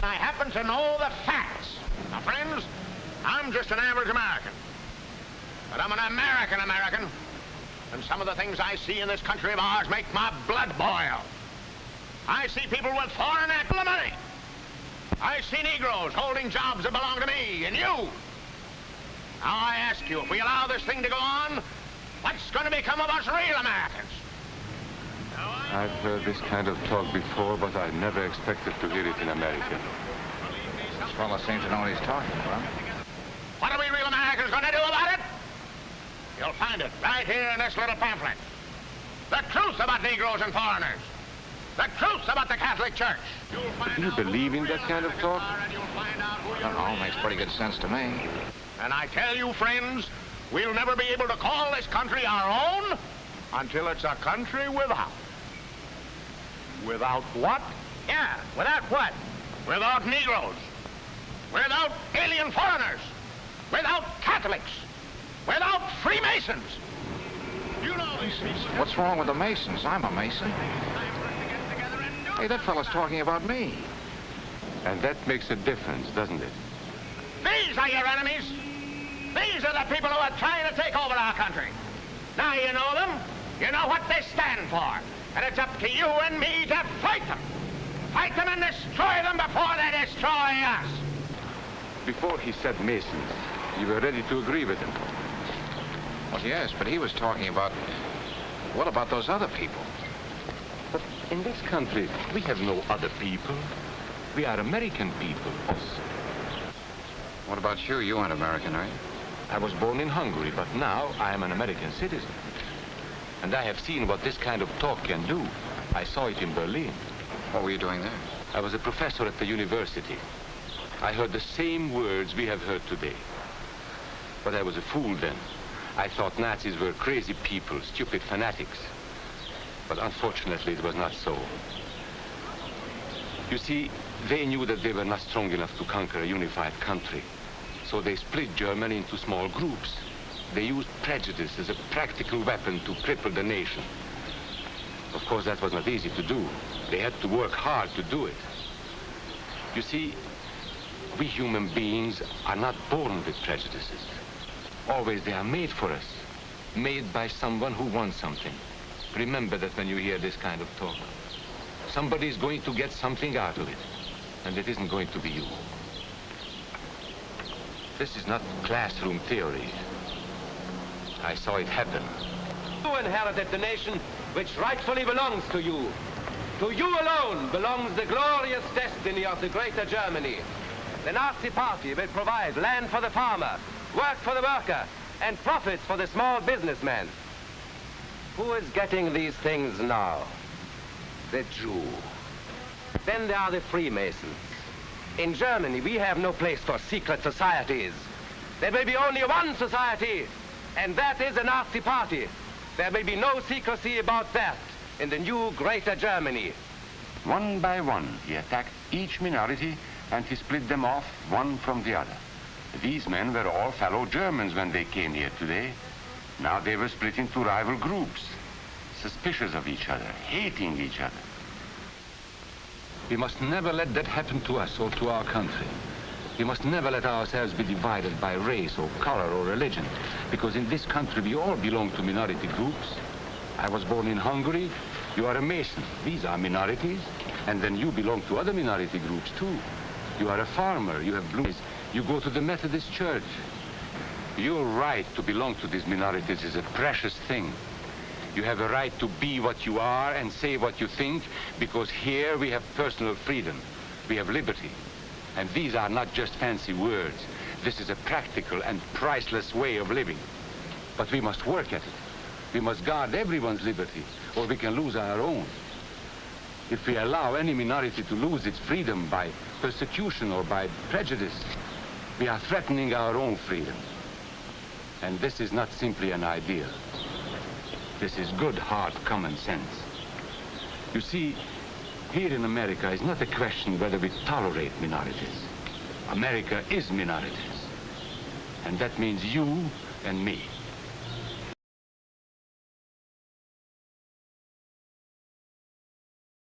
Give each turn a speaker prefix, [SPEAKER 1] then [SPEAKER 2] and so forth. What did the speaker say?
[SPEAKER 1] I happen to know the facts. Now, friends, I'm just an average American. But I'm an American. And some of the things I see in this country of ours make my blood boil. I see people with foreign money. I see Negroes holding jobs that belong to me and you. Now I ask you, if we allow this thing to go on, what's going to become of us real Americans?
[SPEAKER 2] I've heard this kind of talk before, but I never expected to hear it in America.
[SPEAKER 3] This fellow seems to know what he's talking about.
[SPEAKER 1] What are we real Americans going to do about it? You'll find it right here in this little pamphlet. The truth about Negroes and foreigners. The truth about the Catholic Church.
[SPEAKER 2] Do you believe in that kind of talk?
[SPEAKER 3] I don't know, makes pretty good sense to me.
[SPEAKER 1] And I tell you, friends, we'll never be able to call this country our own until it's a country without. Without what? Yeah, without what? Without Negroes. Without alien foreigners. Without Catholics. Without Freemasons. You know these things.
[SPEAKER 3] What's wrong with the Masons? I'm a Mason. Hey, that fellow's talking about me.
[SPEAKER 2] And that makes a difference, doesn't it?
[SPEAKER 1] These are your enemies. These are the people who are trying to take over our country. Now you know them. You know what they stand for. And it's up to you and me to fight them. Fight them and destroy them before they destroy us.
[SPEAKER 2] Before he said Masons, you were ready to agree with him.
[SPEAKER 3] Well, yes, but he was talking about... What about those other people?
[SPEAKER 2] But in this country, we have no other people. We are American people.
[SPEAKER 3] What about you? You aren't American, are you?
[SPEAKER 2] I was born in Hungary, but now I am an American citizen. And I have seen what this kind of talk can do. I saw it in Berlin.
[SPEAKER 3] What were you doing there?
[SPEAKER 2] I was a professor at the university. I heard the same words we have heard today. But I was a fool then. I thought Nazis were crazy people, stupid fanatics. But unfortunately, it was not so. You see, they knew that they were not strong enough to conquer a unified country. So they split Germany into small groups. They used prejudice as a practical weapon to cripple the nation. Of course, that was not easy to do. They had to work hard to do it. You see, we human beings are not born with prejudices. Always they are made for us, made by someone who wants something. Remember that when you hear this kind of talk. Somebody is going to get something out of it, and it isn't going to be you. This is not classroom theory. I saw it happen.
[SPEAKER 4] You inherited the nation which rightfully belongs to you. To you alone belongs the glorious destiny of the Greater Germany. The Nazi Party will provide land for the farmer, work for the worker, and profits for the small businessman. Who is getting these things now? The Jew. Then there are the Freemasons. In Germany, we have no place for secret societies. There may be only one society, and that is the Nazi Party. There may be no secrecy about that in the new Greater Germany.
[SPEAKER 5] One by one, he attacked each minority and he split them off one from the other. These men were all fellow Germans when they came here today. Now they were split into rival groups, suspicious of each other, hating each other.
[SPEAKER 2] We must never let that happen to us or to our country. We must never let ourselves be divided by race or color or religion, because in this country we all belong to minority groups. I was born in Hungary. You are a Mason. These are minorities. And then you belong to other minority groups too. You are a farmer. You have blue eyes. You go to the Methodist Church. Your right to belong to these minorities is a precious thing. You have a right to be what you are and say what you think, because here we have personal freedom. We have liberty. And these are not just fancy words. This is a practical and priceless way of living. But we must work at it. We must guard everyone's liberty, or we can lose our own. If we allow any minority to lose its freedom by persecution or by prejudice, we are threatening our own freedom. And this is not simply an ideal. This is good, hard common sense. You see, here in America is not a question whether we tolerate minorities. America is minorities. And that means you and me.